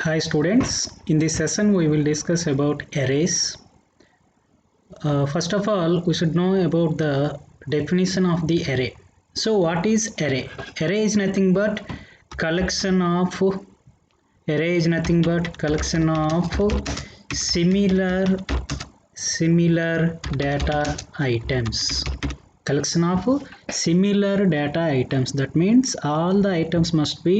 Hi students, in this session we will discuss about arrays. First of all, we should know about the definition of the array. So what is array? Array is nothing but collection of similar data items. Collection of similar data items. That means all the items must be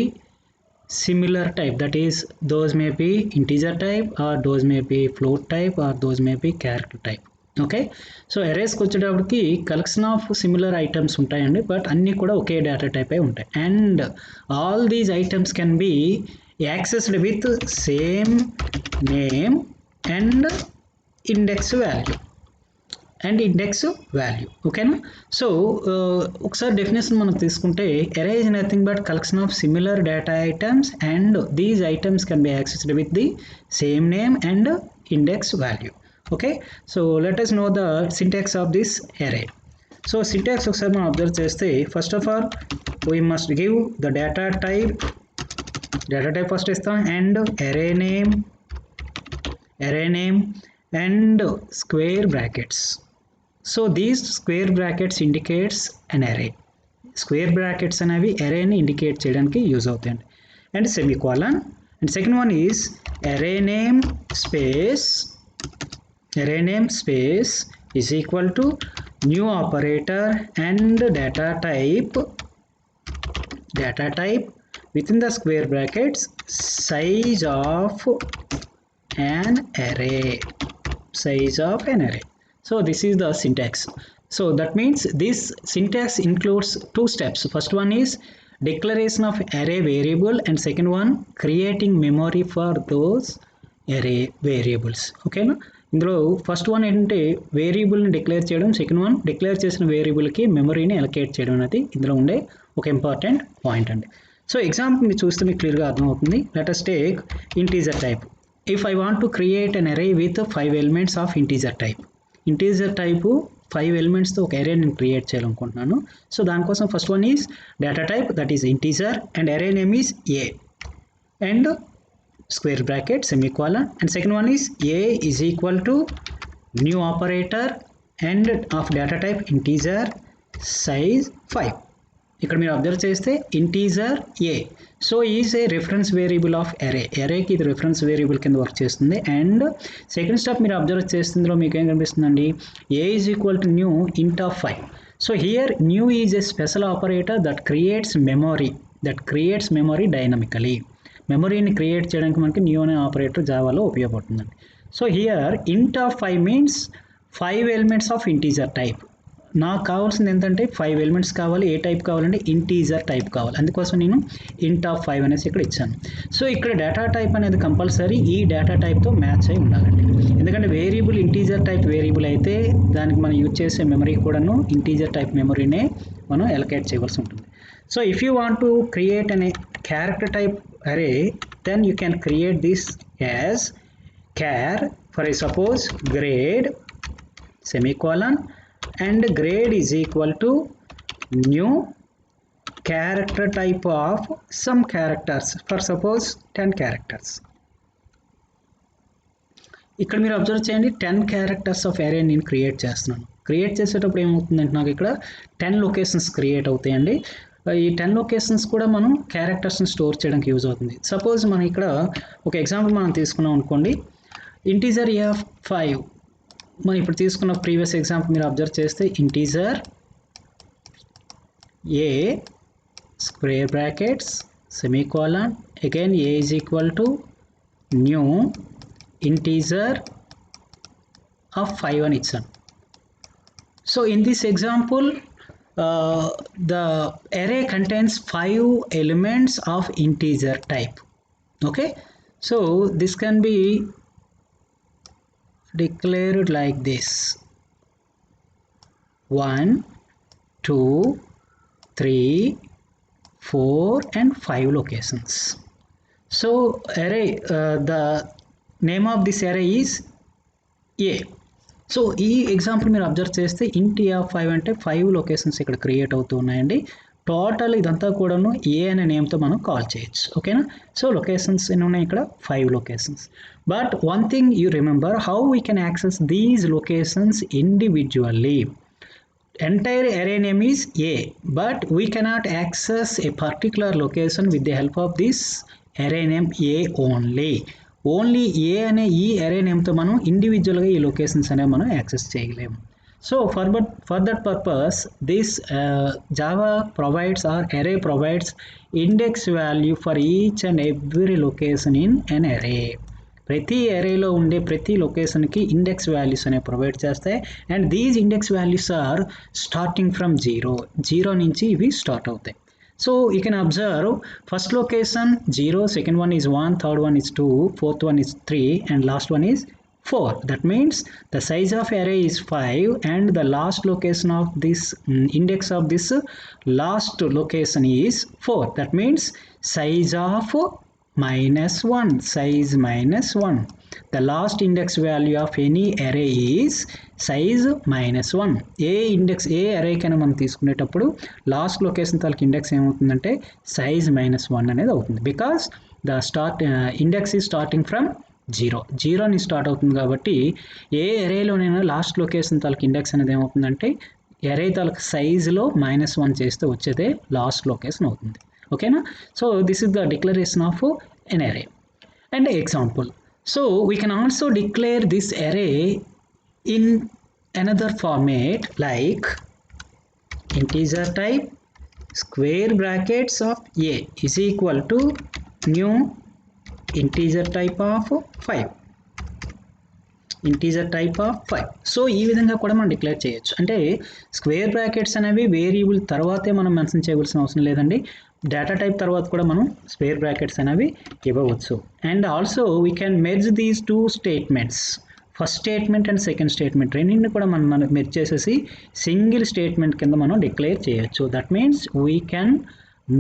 similar type, that is those may be integer type or those may be float type or those may be character type. Okay so అరేస్కి వచ్చేటప్పటికి collection of similar items ఉంటాయండి, but అన్నీ కూడా ఒకే data type అయి ఉంటాయి. And all these items can be accessed with same name and index value ఓకేనా. So ఒకసారి డెఫినేషన్ మనం తీసుకుంటే array is nothing but collection of similar data items and these items can be accessed with the same name and index value. Okay, so let us know the syntax of this array. So syntax ఒకసారి మనం observe చేస్తే first of all we must give the data type first ఇస్తాం and array name and square brackets. So these square brackets indicates an array. Square brackets అనేవి array ని indicate చేయడానికి use అవుతాయండి. And semicolon. And second one is array name space is equal to new operator and data type within the square brackets size of an array. So this is the syntax. So that means this syntax includes two steps. First one is declaration of array variable and second one creating memory for those array variables. Okay na, ఇందులో first one ఏంటంటే వేరియబుల్ని declare చేయడం, second one declare చేసిన వేరియబుల్కి మెమరీని allocate చేయడం అనేది ఇందులో ఉండే ఒక ఇంపార్టెంట్ పాయింట్ అండి. సో ఎగ్జాంపుల్ మీరు చూస్తే మీకు క్లియర్గా అర్థమవుతుంది. Let us take integer type. If I want to create an array with 5 elements of integer type 5 ఎలిమెంట్స్తో ఒక array నేను క్రియేట్ చేయాలనుకుంటున్నాను. సో దానికోసం first one is data type, that is integer and array name is a and square bracket semicolon, and second one is a is equal to new operator and of data type integer size 5. ఇక్కడ మీరు observe చేస్తే integer a, so is a reference variable of arrayకి ఇది reference variable కింద work చేస్తుంది. And second step మీరు observe చేస్తుందిలో మీకు ఏం కనిపిస్తుందండి, a is equal to new int of 5. So here new is a special operator that creates memory dynamically. మెమరీని క్రియేట్ చేయడానికి మనకి న్యూ అనే ఆపరేటర్ జావాలో ఉపయోగపడుతుందండి. So here int of 5 means 5 elements of integer type. నాకు కావాల్సింది ఏంటంటే 5 ఎలిమెంట్స్ కావాలి. ఏ టైప్ కావాలంటే ఇంటీజర్ టైప్ కావాలి. అందుకోసం నేను int of 5 అనేసి ఇక్కడ ఇచ్చాను. సో ఇక్కడ డేటా టైప్ అనేది కంపల్సరీ ఈ డేటా టైప్తో మ్యాచ్ అయి ఉండాలండి. ఎందుకంటే వేరియబుల్ ఇంటీజర్ టైప్ వేరియబుల్ అయితే దానికి మనం యూజ్ చేసే మెమరీ కూడాను ఇంటీజర్ టైప్ మెమరీనే మనం అలొకేట్ చేయవలసి ఉంటుంది. So if you want to create a character type array, then you can create this as char, for suppose grade semicolon and grade is equal to new character type of some characters, for suppose 10 characters. ఇక్కడ మీరు observe చేయండి, 10 characters of array నేను create చేస్తున్నాను. Create చేసేటప్పుడు ఏమవుతుందంటే నాకు ఇక్కడ 10 locations create అవుతాయండి. ఈ 10 లొకేషన్స్ కూడా మనం క్యారెక్టర్స్ని స్టోర్ చేయడానికి యూజ్ అవుతుంది. సపోజ్ మనం ఇక్కడ ఒక ఎగ్జాంపుల్ మనం తీసుకున్నాం అనుకోండి, ఇంటీజర్ a ఆఫ్ 5. మనం ఇప్పుడు తీసుకున్న ప్రీవియస్ ఎగ్జాంపుల్ మీరు అబ్జర్వ్ చేస్తే integer a square brackets semicolon again a is equal to new integer of 5 అని ఇచ్చాను. So in this example the array contains 5 elements of integer type. Okay, so this can be declared like this: 1 2 3 4 and 5 locations. So array the name of this array is a. So ఈ example మీరు observe చేస్తే int of 5 అంటే 5 locations ఇక్కడ create అవుతూ ఉన్నాయండి. Total ఇదంతా కూడాను ఏ అనే నేమ్తో మనం కాల్ చేయొచ్చు. ఓకేనా? సో లొకేషన్స్ ఎన్ని ఉన్నాయి ఇక్కడ? 5 locations. But one thing you remember, how we can access these locations individually. Entire array name is A, but we cannot access a particular location with the help of this array name A only. Only a అనే ఈ అరే నేమ్తో మనం ఇండివిజువల్గా ఈ locations అనేవి మనం access చేయలేము. So for that purpose this Java provides or array provides index value for each and every location in an array. ప్రతి అరేలో ఉండే ప్రతి లొకేషన్కి ఇండెక్స్ వాల్యూస్ అనేవి ప్రొవైడ్ చేస్తాయి. And these index values are starting from zero నుంచి ఇవి start అవుతాయి. So you can observe, first location 0, second one is 1, third one is 2, fourth one is 3 and last one is 4. That means the size of array is 5 and the last location of this index of this last location is 4. That means size of -1, size -1. The last index value of any array is size -1. A array కైనా మనం తీసుకునేటప్పుడు last location తాలూకు index ఏమవుతుందంటే size -1 అనేది అవుతుంది. Because the index is starting from zero నుంచి start అవుతుంది కాబట్టి ఏ అరేలోనైనా లాస్ట్ లొకేషన్ తాలూకు ఇండెక్స్ అనేది ఏమవుతుందంటే అరే తాలూకు సైజులో -1 చేస్తే వచ్చేదే లాస్ట్ లొకేషన్ అవుతుంది. ఓకేనా? So this is the declaration of an array. And example, so we can also declare this array in another format like integer type square brackets of a is equal to new integer type of 5. Integer type of 5. So ఈ విధంగా కూడా మనం declare చేయొచ్చు. అంటే square brackets అనేవి variable తర్వాతే మనం mention చేయవలసిన అవసరం లేదండి. డేటా టైప్ తర్వాత కూడా మనం స్క్వేర్ బ్రాకెట్స్ అనేవి ఇవ్వవచ్చు. And also we can merge these 2 statements, first statement and second statement రెండింటిని కూడా మనం మెర్జ్ చేసేసి సింగిల్ స్టేట్మెంట్ కింద మనం డిక్లేర్ చేయొచ్చు. That means we can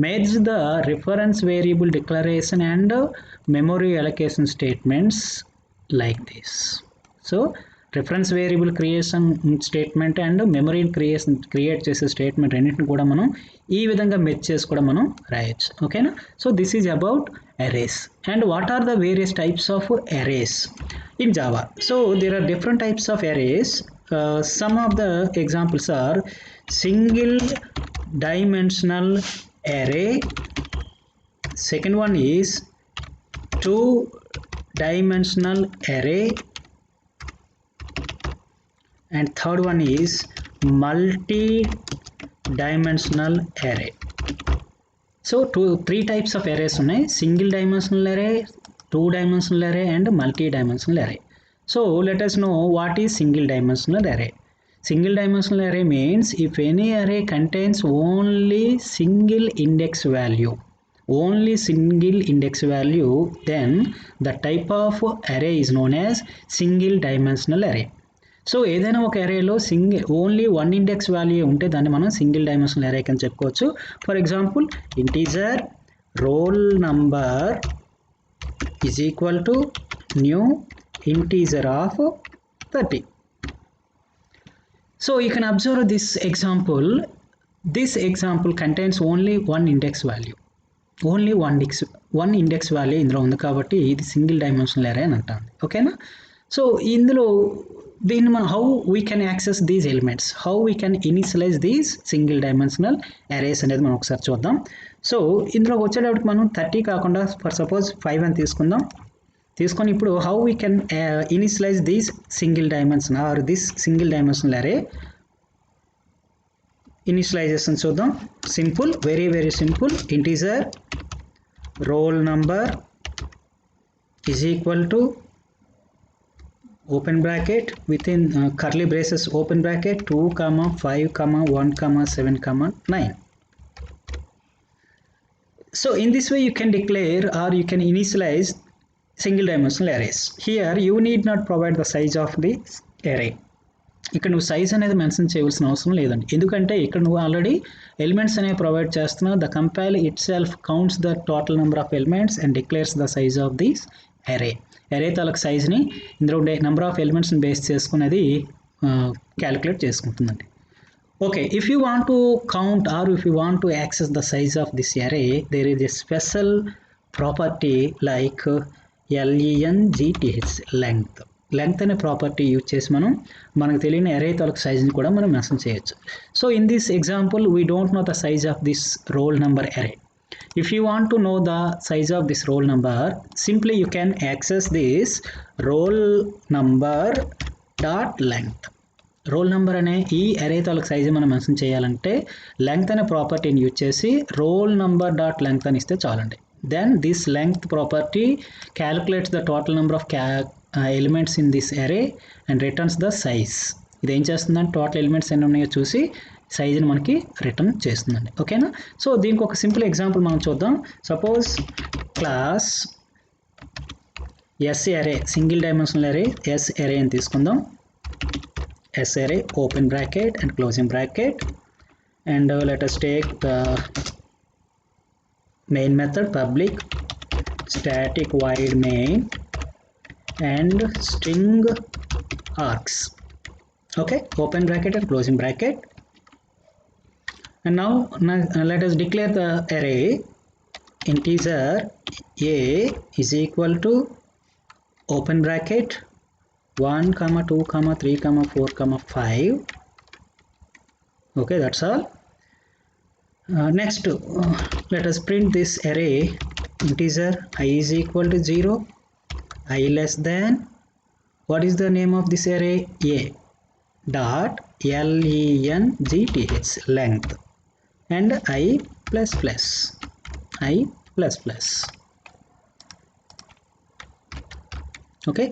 merge the reference variable declaration and memory allocation statements like this. So reference variable creation statement and memory create చేసే statement రెండింటిని కూడా మనం ఈ విధంగా మెర్జ్ చేసి కూడా మనం రాయొచ్చు. ఓకేనా? So this is about arrays. And what are the various types of arrays in Java? So there are different types of arrays. Some of the examples are single dimensional array, second one is 2-dimensional array, and third one is multi-dimensional array. So 3 types of arrays ఉన్నాయి: single dimensional array, 2-dimensional array and multi-dimensional array. So let us know what is single dimensional array. Single dimensional array means if any array contains only single index value, then the type of array is known as single dimensional array. So ఏదైనా ఒక అరేలో only 1 index value ఉంటే దాన్ని మనం single dimensional అరే అని చెప్పుకోవచ్చు. For example integer roll number is equal to new integer of 30. So you can observe this example. This example contains only one index value. Only one index value ఇందులో ఉంది కాబట్టి ఇది సింగిల్ డైమెన్షనల్ అరే అని అంటాం. ఓకేనా? సో ఇందులో దీన్ని మనం how we can access these elements, how we can initialize these single dimensional arrays అనేది మనం ఒకసారి చూద్దాం. సో ఇందులో వచ్చేటప్పటికి మనం 30 కాకుండా ఫర్ సపోజ్ 5 అని తీసుకొని ఇప్పుడు how we can initialize these single dimension or this single dimensional array initialization చూద్దాం. Simple, very simple. Integer roll number is equal to open bracket within curly braces open bracket 2, 5, 1, 7, 9. So in this way you can declare or you can initialize single dimensional arrays. Here you need not provide the size of the array. ఇక్కడ నువ్వు size అనేది mention చేయవలసిన అవసరం లేదండి. ఎందుకంటే ఇక్కడ నువ్వు already elements అనేవి ప్రొవైడ్ చేస్తున్నావు. The compile it self counts the total number of elements and declares the size of this అరే. అరే తాలూకు సైజ్ని ఇందులో ఉండే నెంబర్ ఆఫ్ ఎలిమెంట్స్ని బేస్ చేసుకునేది calculate చేసుకుంటుందండి. Okay, if you want to count or if you want to access the size of this array, there is a special property like length. Length అనే property use చేసి మనకు తెలియని అరే తాలూకు సైజ్ని కూడా మనం mention చేయొచ్చు. So in this example we don't know the size of this roll number అరే. If you want to know the size of this roll number, simply you can access this roll number dot length. Roll number అనే ఈ అరే తాలూకు size మనం mention చేయాలంటే length అనే ప్రాపర్టీని use చేసి రోల్ నెంబర్ డాట్ లెంగ్త్ అని ఇస్తే చాలండి. Then this length property calculates the total number of elements in this array and returns the size. ఇది ఏం చేస్తుందంటే టోటల్ ఎలిమెంట్స్ ఎన్ని ఉన్నాయో చూసి సైజుని మనకి రిటర్న్ చేస్తుందండి. ఓకేనా? సో దీనికి ఒక సింపుల్ ఎగ్జాంపుల్ మనం చూద్దాం. సపోజ్ క్లాస్ ఎస్ అరే, సింగిల్ డైమెన్షనల్ అరే ఎస్ అరే అని తీసుకుందాం. S array open bracket and closing bracket, and let us take the main method public static void main and string args. Okay, open bracket and closing bracket, and now let us declare the array integer a is equal to open bracket 1, 2, 3, 4, 5. Okay, that's all. Next, let us print this array integer I is equal to 0, I less than, what is the name of this array? A dot length, length, and I plus plus, I plus plus. Okay,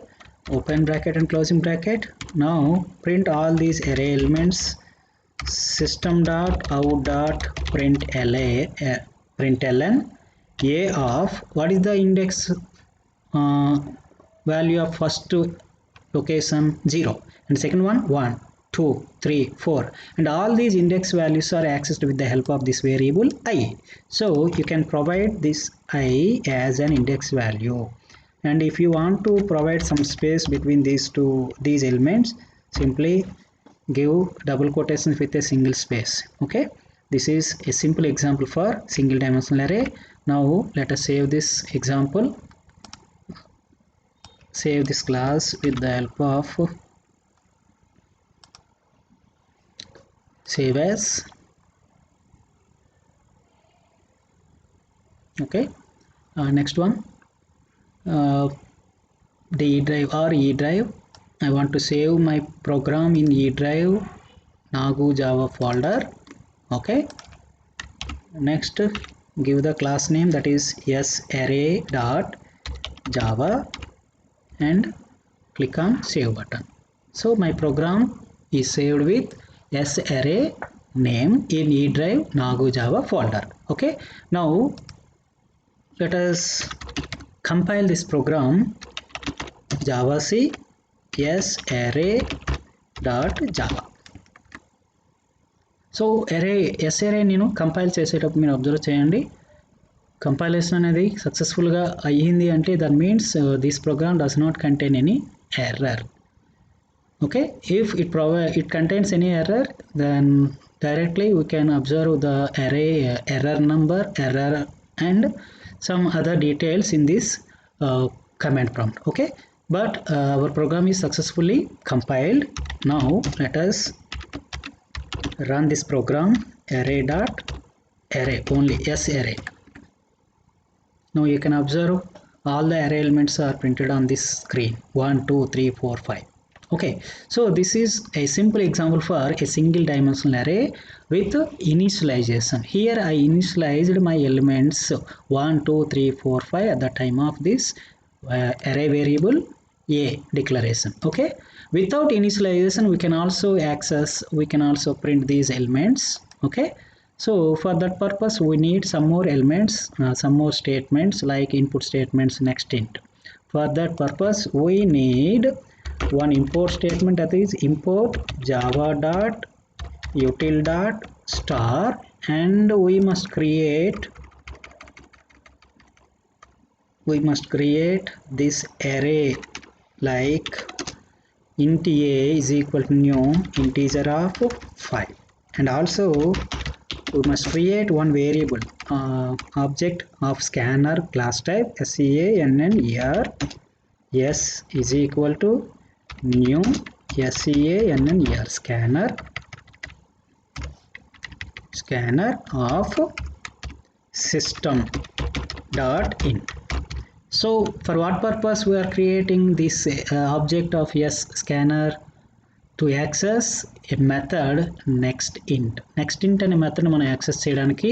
open bracket and closing bracket. Now print all these array elements. System dot out dot println a of, what is the index value of first location? 0, and second one 1, 2, 3, 4, and all these index values are accessed with the help of this variable I. So you can provide this I as an index value, and if you want to provide some space between these elements, simply give double quotations with a single space. Okay, this is a simple example for single dimensional array. Now let us save this example, save this class with the help of save as. Okay, next one, D drive or E drive. I want to save my program in E drive Nagu Java folder. Okay, next give the class name, that is sarray.java, and click on save button. So my program is saved with sarray name in E drive Nagu Java folder. Okay, now let us compile this program. Javac sarray.java. So S array నేను compile చేసేటప్పుడు మీరు observe చేయండి, compilation అనేది సక్సెస్ఫుల్గా అయ్యింది అంటే that means this program does not contain any error. Okay, if it contains any error, then directly we can observe the array error number, error and some other details in this command prompt. Okay, but our program is successfully compiled. Now let us run this program, array only, s array. Now you can observe all the array elements are printed on this screen, 1, 2, 3, 4, 5. Okay, so this is a simple example for a single dimensional array with initialization. Here I initialized my elements 1, 2, 3, 4, 5 at the time of this array variable a declaration. Okay, without initialization we can also print these elements. Okay, so for that purpose we need some more elements, some more statements like input statements, next int. For that purpose we need one import statement, that is import java.util.star, and we must create this array like int a is equal to new integer of 5, and also we must create one variable object of scanner class type SCANNER s is equal to new SCANNER scanner of system dot in. So for what purpose we are creating this object of scanner? To access a method next int అనే method మనం access చేయడానికి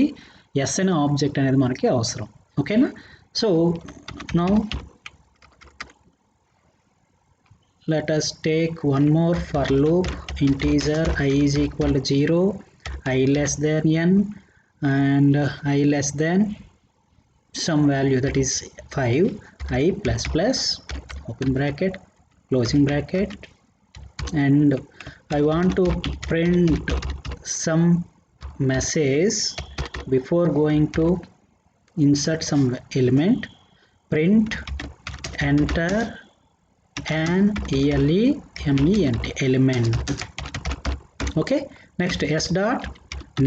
s అనే object అనేది మనకి అవసరం. ఓకేనా? So now let us take one more for loop. Integer I is equal to 0, I less than n, and I less than some value, that is 5, I plus plus, open bracket, closing bracket, and I want to print some message before going to insert some element. Print enter an element. Okay, next s dot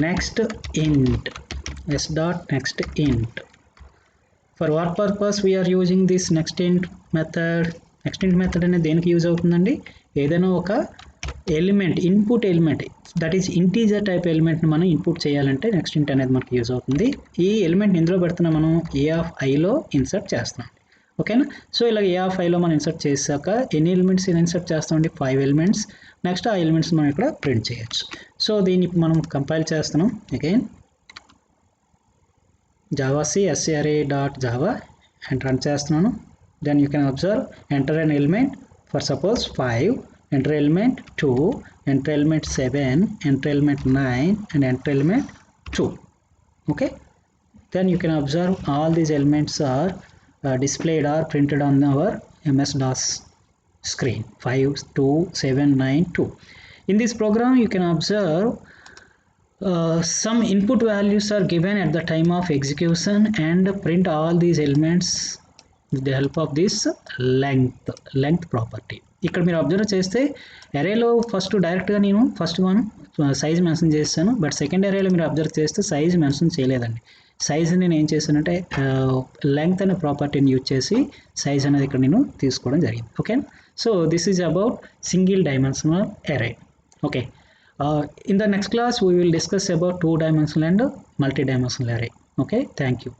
next int. For what purpose we are using this next int method? Next int method అనేది దేనికి use అవుతుందండి? ఏదైనా ఒక element input element, that is integer type ఎలిమెంట్ని మనం input చేయాలంటే next ఇంట్ అనేది మనకి యూజ్ అవుతుంది. ఈ ఎలిమెంట్ ఇందులో పెడుతున్నాం, మనం ఏ ఆఫ్ ఐలో ఇన్సర్ట్ చేస్తున్నాం. ఓకేనా? సో ఇలా ఏ ఆఫ్ ఐలో మనం ఇన్సర్ట్ చేశాక ఎన్ని ఎలిమెంట్స్ ఇన్సర్ట్ చేస్తామండి? 5 ఎలిమెంట్స్. నెక్స్ట్ ఆ ఎలిమెంట్స్ మనం ఇక్కడ ప్రింట్ చేయొచ్చు. సో దీన్ని మనం కంపైల్ చేస్తున్నాం. Again javac sarray.java and run చేస్తున్నాను. Then you can observe enter an element for suppose 5, enter element 2, enter element 7, enter element 9, and enter element 2. Okay, then you can observe all these elements are displayed or printed on our MS-DOS screen. 5, 2, 7, 9, 2. In this program you can observe some input values are given at the time of execution and print all these elements with the help of this length property. ఇక్కడ మీరు observe చేస్తే అరేలో first డైరెక్ట్గా నేను first one size mention చేస్తాను, but second అరేలో మీరు observe చేస్తే size mention చేయలేదండి. Size నేను ఏం చేశానంటే లెంగ్త్ అనే ప్రాపర్టీని యూజ్ చేసి సైజ్ అనేది ఇక్కడ నేను తీసుకోవడం జరిగింది. Okay, so this is about single dimensional అరే. Okay, in the next class we will discuss about 2-dimensional and multi-dimensional array. Okay, thank you.